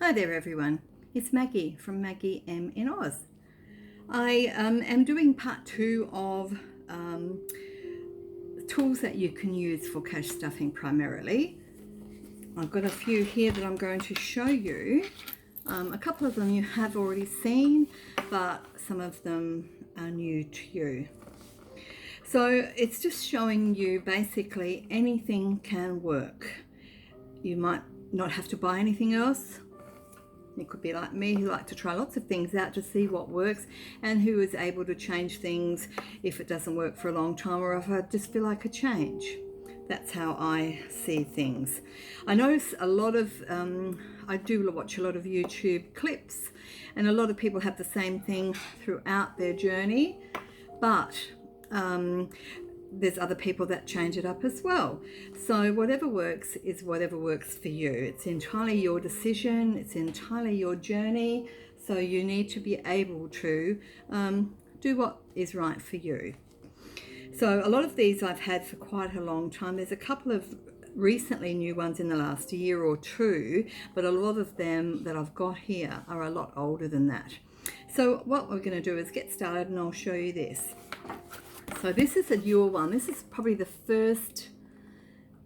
Hi there everyone, it's Maggie from Maggie M in Oz. I am doing part 2 of tools that you can use for cash stuffing primarily. I've got a few here that I'm going to show you. A couple of them you have already seen, but some of them are new to you. So it's just showing you basically anything can work. You might not have to buy anything else. You could be like me, who like to try lots of things out to see what works, and who is able to change things if it doesn't work for a long time, or if I just feel like a change. That's how I see things. I notice a lot of, I do watch a lot of YouTube clips, and a lot of people have the same thing throughout their journey, but there's other people that change it up as well. So whatever works is whatever works for you. It's entirely your decision, it's entirely your journey, so you need to be able to do what is right for you. So a lot of these I've had for quite a long time. There's a couple of recently new ones in the last year or two, but a lot of them that I've got here are a lot older than that. So what we're going to do is get started, and I'll show you this. So this is a newer one. This is probably the first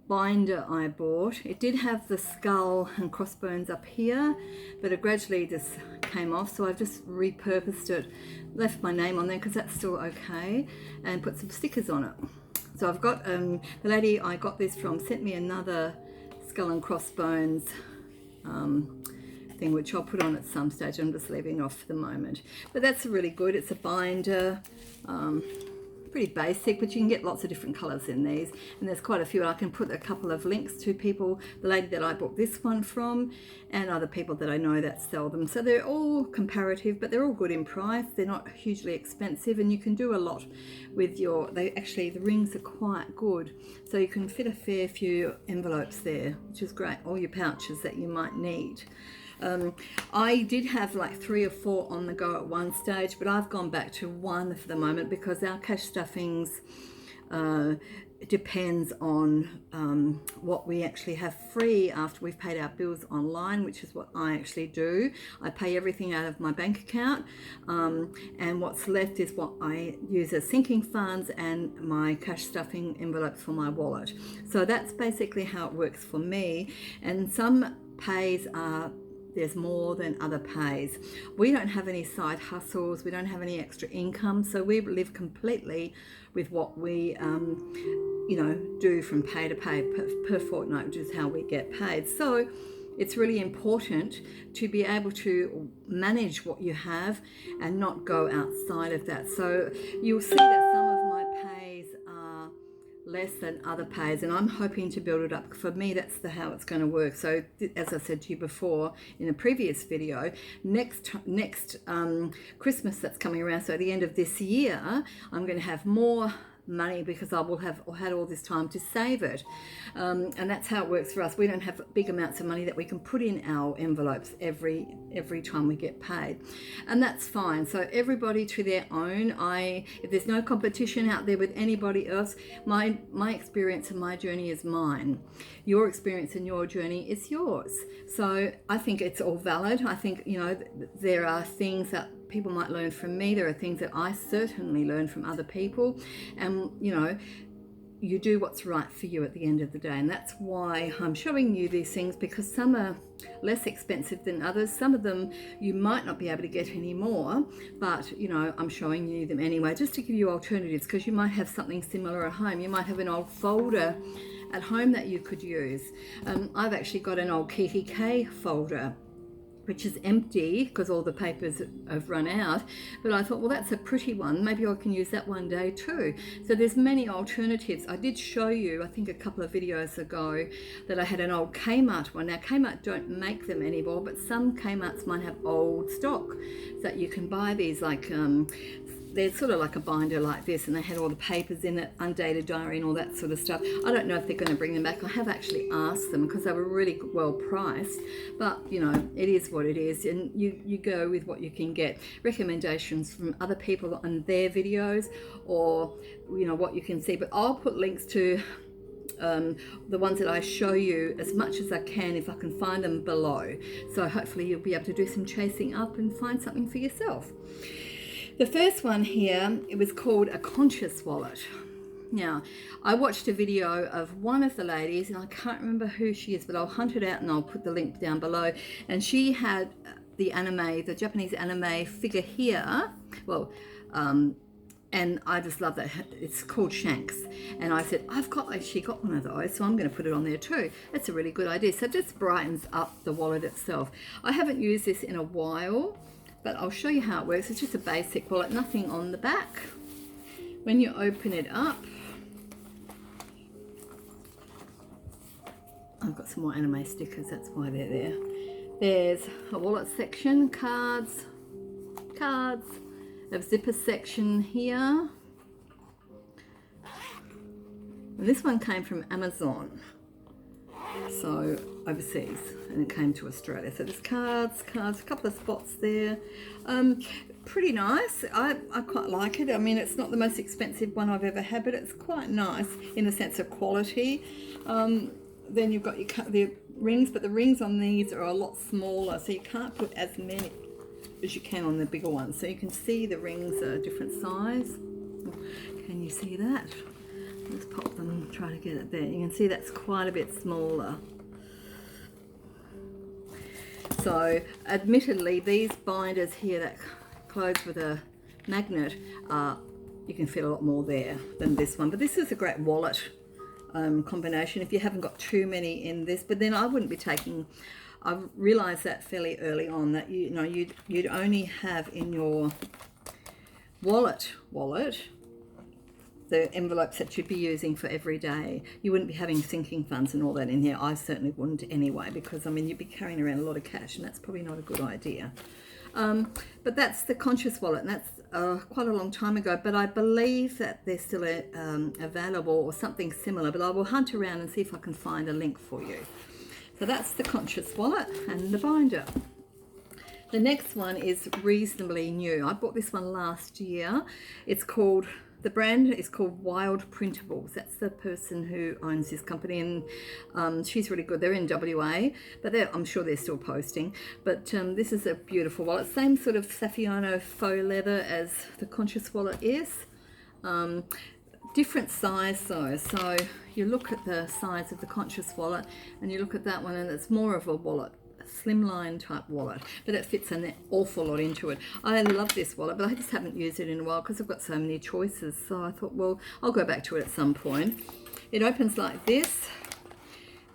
binder I bought. It did have the skull and crossbones up here, but it gradually just came off, so I've just repurposed it, left my name on there because that's still okay, and put some stickers on it. So I've got, the lady I got this from sent me another skull and crossbones thing, which I'll put on at some stage. I'm just leaving it off for the moment. But that's really good. It's a binder. Pretty basic, but you can get lots of different colors in these, and there's quite a few. I can put a couple of links to people, the lady that I bought this one from, and other people that I know that sell them. So they're all comparative, but they're all good in price. They're not hugely expensive, and you can do a lot with your, the rings are quite good, so you can fit a fair few envelopes there, which is great, all your pouches that you might need. I did have like 3 or 4 on the go at one stage, but I've gone back to 1 for the moment because our cash stuffings depends on what we actually have free after we've paid our bills online, which is what I actually do. I pay everything out of my bank account, and what's left is what I use as sinking funds and my cash stuffing envelopes for my wallet. So that's basically how it works for me, and some pays are, there's more than other pays. We don't have any side hustles, we don't have any extra income, so we live completely with what we do from pay to pay per fortnight, which is how we get paid. So it's really important to be able to manage what you have and not go outside of that. So you'll see that some of my pays are less than other pays, and I'm hoping to build it up. For me, that's how it's going to work. So as I said to you before in a previous video, next Christmas that's coming around, so at the end of this year, I'm going to have more money because I will have had all this time to save it, and that's how it works for us. We don't have big amounts of money that we can put in our envelopes every time we get paid, and that's fine. So everybody to their own. If there's no competition out there with anybody else, my experience and my journey is mine. Your experience and your journey is yours. So I think it's all valid. I think there are things that people might learn from me. There are things that I certainly learn from other people, and you do what's right for you at the end of the day. And that's why I'm showing you these things, because some are less expensive than others. Some of them you might not be able to get anymore, but I'm showing you them anyway, just to give you alternatives, because you might have something similar at home. You might have an old folder at home that you could use. I've actually got an old KTK folder which is empty because all the papers have run out, but I thought, well, that's a pretty one, maybe I can use that one day too. So there's many alternatives. I did show you, I think a couple of videos ago, that I had an old Kmart one. Now Kmart don't make them anymore, but some Kmarts might have old stock that you can buy these, like they're sort of like a binder like this, and they had all the papers in it, undated diary and all that sort of stuff. I don't know if they're going to bring them back. I have actually asked them because they were really well priced, but it is what it is, and you go with what you can get. Recommendations from other people on their videos, or what you can see, but I'll put links to the ones that I show you as much as I can if I can find them below. So hopefully you'll be able to do some chasing up and find something for yourself. The first one here, it was called a conscious wallet. Now, I watched a video of one of the ladies, and I can't remember who she is, but I'll hunt it out and I'll put the link down below. And she had the anime, the Japanese anime figure here. Well, and I just love that. It's called Shanks. And I said, she got one of those, so I'm going to put it on there too. That's a really good idea. So it just brightens up the wallet itself. I haven't used this in a while, but I'll show you how it works. It's just a basic wallet, nothing on the back. When you open it up, I've got some more anime stickers, that's why they're there. There's a wallet section, cards, a zipper section here. And this one came from Amazon, so overseas, and it came to Australia. So there's cards, a couple of spots there. Pretty nice. I quite like it. I mean, it's not the most expensive one I've ever had, but it's quite nice in the sense of quality. Then you've got the rings, but the rings on these are a lot smaller, so you can't put as many as you can on the bigger ones. So you can see the rings are a different size. Can you see that? Let's pop them and try to get it there. You can see that's quite a bit smaller. So admittedly, these binders here that close with a magnet, you can fit a lot more there than this one. But this is a great wallet combination if you haven't got too many in this. But then I wouldn't be taking, I realized that fairly early on, that you'd only have in your wallet the envelopes that you'd be using for every day. You wouldn't be having sinking funds and all that in here. I certainly wouldn't anyway, because I mean, you'd be carrying around a lot of cash, and that's probably not a good idea. But that's the conscious wallet, and that's quite a long time ago, but I believe that they're still available or something similar, but I will hunt around and see if I can find a link for you. So that's the conscious wallet and the binder. The next one is reasonably new. I bought this one last year. It's called, the brand is called Wilde Printables. That's the person who owns this company, and she's really good. They're in WA, but I'm sure they're still posting. But this is a beautiful wallet. Same sort of Saffiano faux leather as the conscious wallet is. Different size though. So you look at the size of the conscious wallet and you look at that one, and it's more of a wallet, slimline type wallet, but it fits an awful lot into it. I love this wallet, but I just haven't used it in a while because I've got so many choices. So I thought, well, I'll go back to it at some point. It opens like this,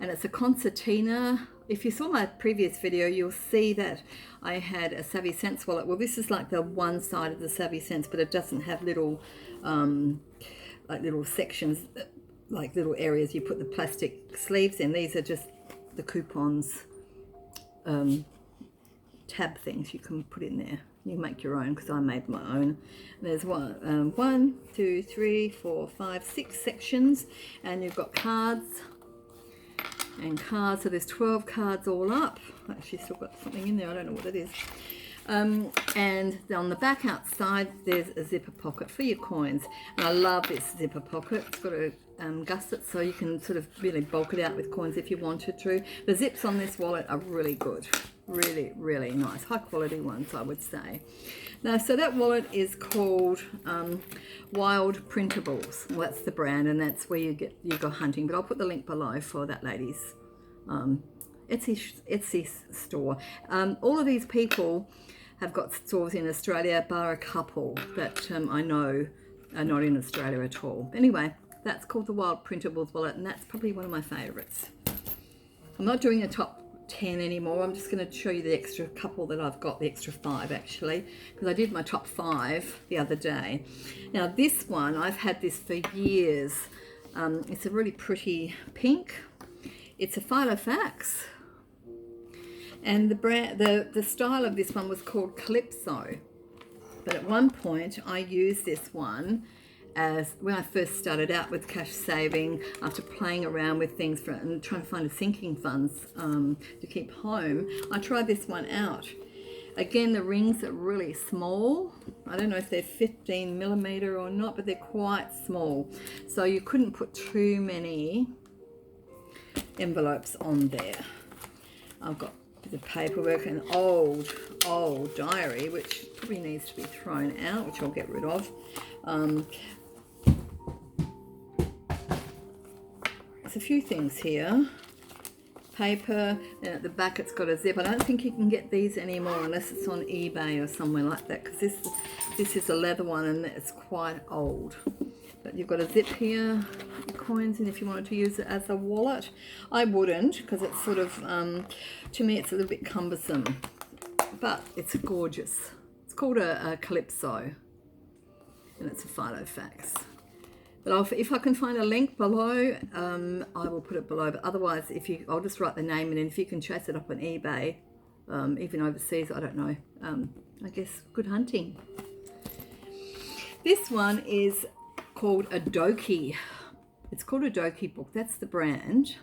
and it's a concertina. If you saw my previous video, you'll see that I had a Savvy Sense wallet. Well, this is like the one side of the Savvy Sense, but it doesn't have little like little sections, like little areas you put the plastic sleeves in. These are just the coupons, tab things you can put in there. You make your own, because I made my own. There's 1, 2, 3, 4, 5, 6 sections, and you've got cards and cards. So there's 12 cards all up. Actually, still got something in there. I don't know what it is. And on the back outside, there's a zipper pocket for your coins. And I love this zipper pocket. It's got a gusset, so you can sort of really bulk it out with coins if you wanted to. The zips on this wallet are really good. Really, really nice. High quality ones, I would say. Now, so that wallet is called Wilde Printables. Well, that's the brand, and that's where you go hunting. But I'll put the link below for that lady's Etsy store. All of these people have got stores in Australia, bar a couple that I know are not in Australia at all. Anyway, that's called the Wilde Printables Wallet, and that's probably one of my favourites. I'm not doing a top 10 anymore. I'm just going to show you the extra couple that I've got, the extra 5 actually, because I did my top 5 the other day. Now this one, I've had this for years. It's a really pretty pink. It's a filofax. And the style of this one was called Calypso. But at one point I used this one as when I first started out with cash saving, after playing around with things and trying to find a sinking funds to keep home. I tried this one out. Again, the rings are really small. I don't know if they're 15 millimeter or not, but they're quite small. So you couldn't put too many envelopes on there. I've got a bit of paperwork, an old diary, which probably needs to be thrown out, which I'll get rid of. There's a few things here. Paper, and at the back it's got a zip. I don't think you can get these anymore unless it's on eBay or somewhere like that, because this is a leather one and it's quite old. But you've got a zip here, coins in if you wanted to use it as a wallet. I wouldn't, because it's sort of, to me it's a little bit cumbersome, but it's gorgeous. It's called a Calypso, and it's a filofax. But if I can find a link below, I will put it below. But otherwise, I'll just write the name in, and if you can chase it up on eBay, even overseas, I don't know. I guess good hunting. This one is called a Doki. It's called a Dokibook. That's the brand.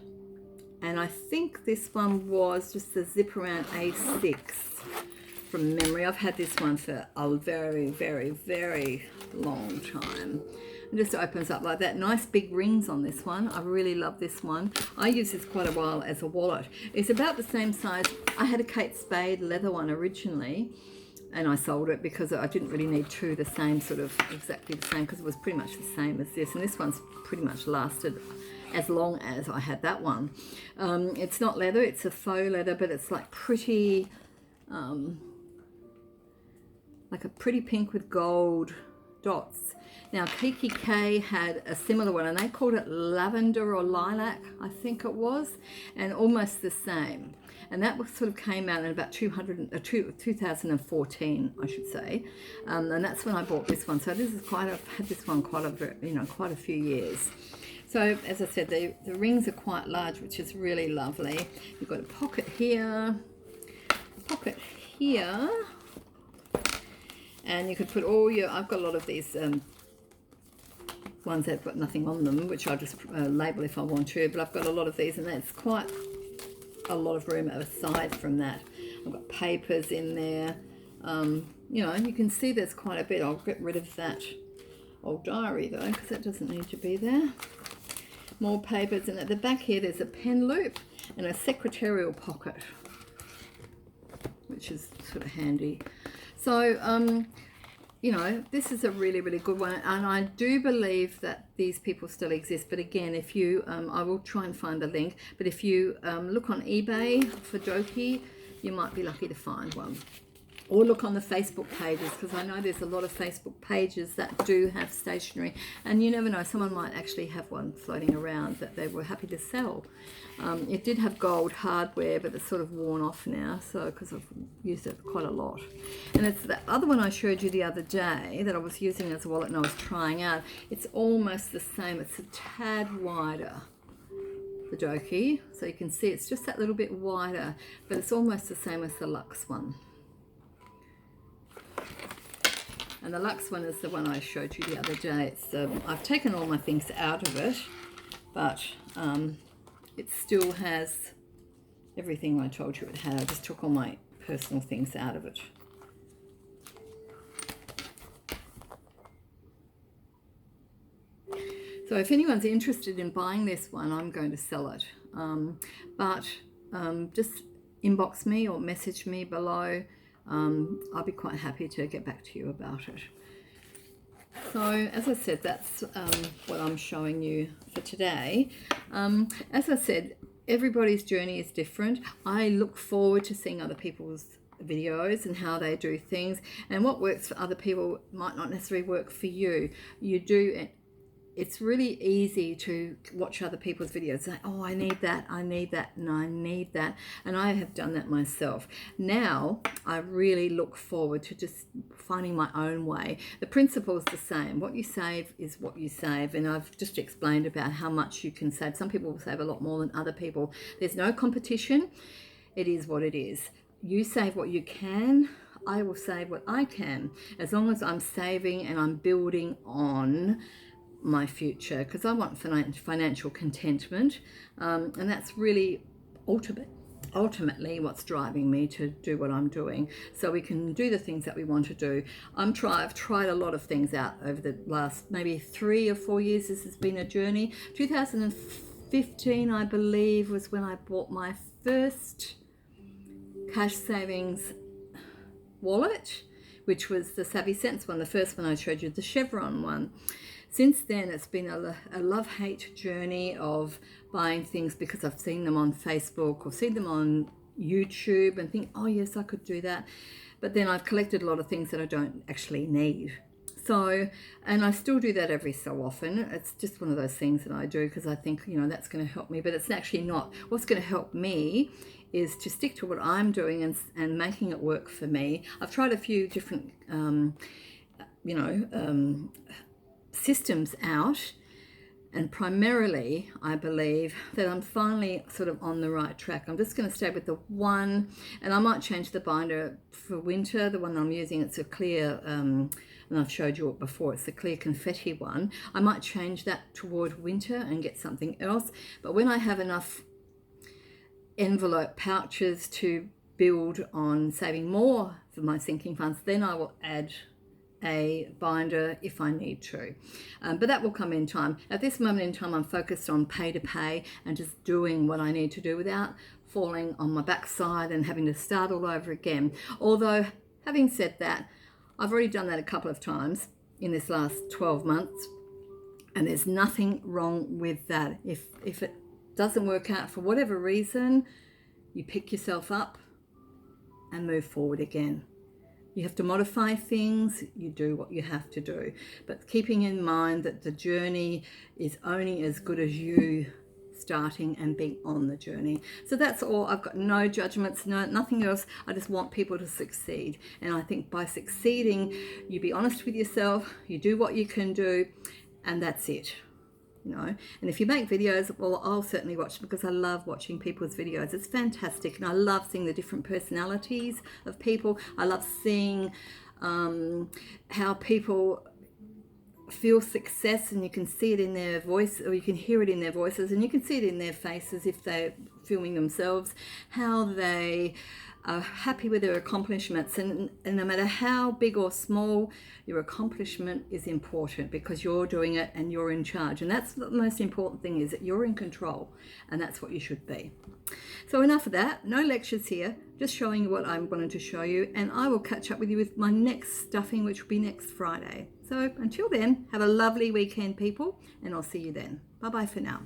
And I think this one was just the zip around A6 from memory. I've had this one for a very, very, very long time. It just opens up like that. Nice big rings on this one. I really love this one. I use this quite a while as a wallet. It's about the same size. I had a Kate Spade leather one originally, and I sold it because I didn't really need two the same, sort of exactly the same, because it was pretty much the same as this. And this one's pretty much lasted as long as I had that one. It's not leather, it's a faux leather, but it's like pretty, like a pretty pink with gold dots. Now, Kiki K had a similar one, and they called it lavender or lilac, I think it was, and almost the same. And that sort of came out in about 2014, I should say, and that's when I bought this one. So this is I've had this one quite a few years. So as I said, the rings are quite large, which is really lovely. You've got a pocket here, and you could put all your. I've got a lot of these. Ones that have got nothing on them, which I'll just label if I want to, but I've got a lot of these, and that's quite a lot of room aside from that. I've got papers in there. You know, you can see there's quite a bit. I'll get rid of that old diary though, because that doesn't need to be there. More papers, and at the back here there's a pen loop and a secretarial pocket, which is sort of handy. So you know, this is a really, really good one, and I do believe that these people still exist. But again, if you, I will try and find the link, but if you look on eBay for Doki, you might be lucky to find one. Or look on the Facebook pages, because I know there's a lot of Facebook pages that do have stationery, and you never know, someone might actually have one floating around that they were happy to sell. It did have gold hardware, but it's sort of worn off now, so because I've used it quite a lot. And it's the other one I showed you the other day that I was using as a wallet and I was trying out. It's almost the same. It's a tad wider, the Doki, so you can see it's just that little bit wider, but it's almost the same as the Luxe one. And the Luxe one is the one I showed you the other day. It's I've taken all my things out of it, but it still has everything I told you it had. I just took all my personal things out of it. So if anyone's interested in buying this one, I'm going to sell it. Just inbox me or message me below. I'll be quite happy to get back to you about it. So as I said, that's what I'm showing you for today. As I said, everybody's journey is different. I look forward to seeing other people's videos and how they do things, and what works for other people might not necessarily work for you. It's really easy to watch other people's videos and say, oh, I need that, and I need that. And I have done that myself. Now, I really look forward to just finding my own way. The principle is the same. What you save is what you save. And I've just explained about how much you can save. Some people will save a lot more than other people. There's no competition. It is what it is. You save what you can. I will save what I can. As long as I'm saving and I'm building on my future, because I want financial contentment, and that's really ultimately what's driving me to do what I'm doing, so we can do the things that we want to do. I've tried a lot of things out over the last maybe 3 or 4 years. This has been a journey. 2015 2015, I believe, was when I bought my first cash savings wallet, which was the Savvy Sense one, the first one I showed you, the chevron one. Since then, it's been a love-hate journey of buying things because I've seen them on Facebook or seen them on YouTube and think, oh yes, I could do that. But then I've collected a lot of things that I don't actually need. So, and I still do that every so often. It's just one of those things that I do because I think, you know, that's going to help me, but it's actually not. What's going to help me is to stick to what I'm doing and making it work for me. I've tried a few different, systems out, and primarily I believe that I'm finally sort of on the right track. I'm just going to stay with the one, and I might change the binder for winter. The one I'm using, it's a clear, and I've showed you it before, it's the clear confetti one. I might change that toward winter and get something else. But when I have enough envelope pouches to build on saving more for my sinking funds, then I will add a binder if I need to, but that will come in time. At this moment in time, I'm focused on pay to pay and just doing what I need to do without falling on my backside and having to start all over again. Although, having said that, I've already done that a couple of times in this last 12 months, and there's nothing wrong with that. If it doesn't work out for whatever reason, you pick yourself up and move forward again. You have to modify things, you do what you have to do. But keeping in mind that the journey is only as good as you starting and being on the journey. So that's all. I've got no judgments, nothing else. I just want people to succeed. And I think by succeeding, you be honest with yourself, you do what you can do, and that's it. You know, and if you make videos, well, I'll certainly watch them because I love watching people's videos. It's fantastic, and I love seeing the different personalities of people. I love seeing how people feel success, and you can see it in their voice, or you can hear it in their voices, and you can see it in their faces if they're filming themselves, how they are happy with their accomplishments. And no matter how big or small, your accomplishment is important because you're doing it and you're in charge. And that's the most important thing, is that you're in control, and that's what you should be. So enough of that. No lectures here, just showing you what I wanted to show you. And I will catch up with you with my next stuffing, which will be next Friday. So until then, have a lovely weekend, people, and I'll see you then. Bye-bye for now.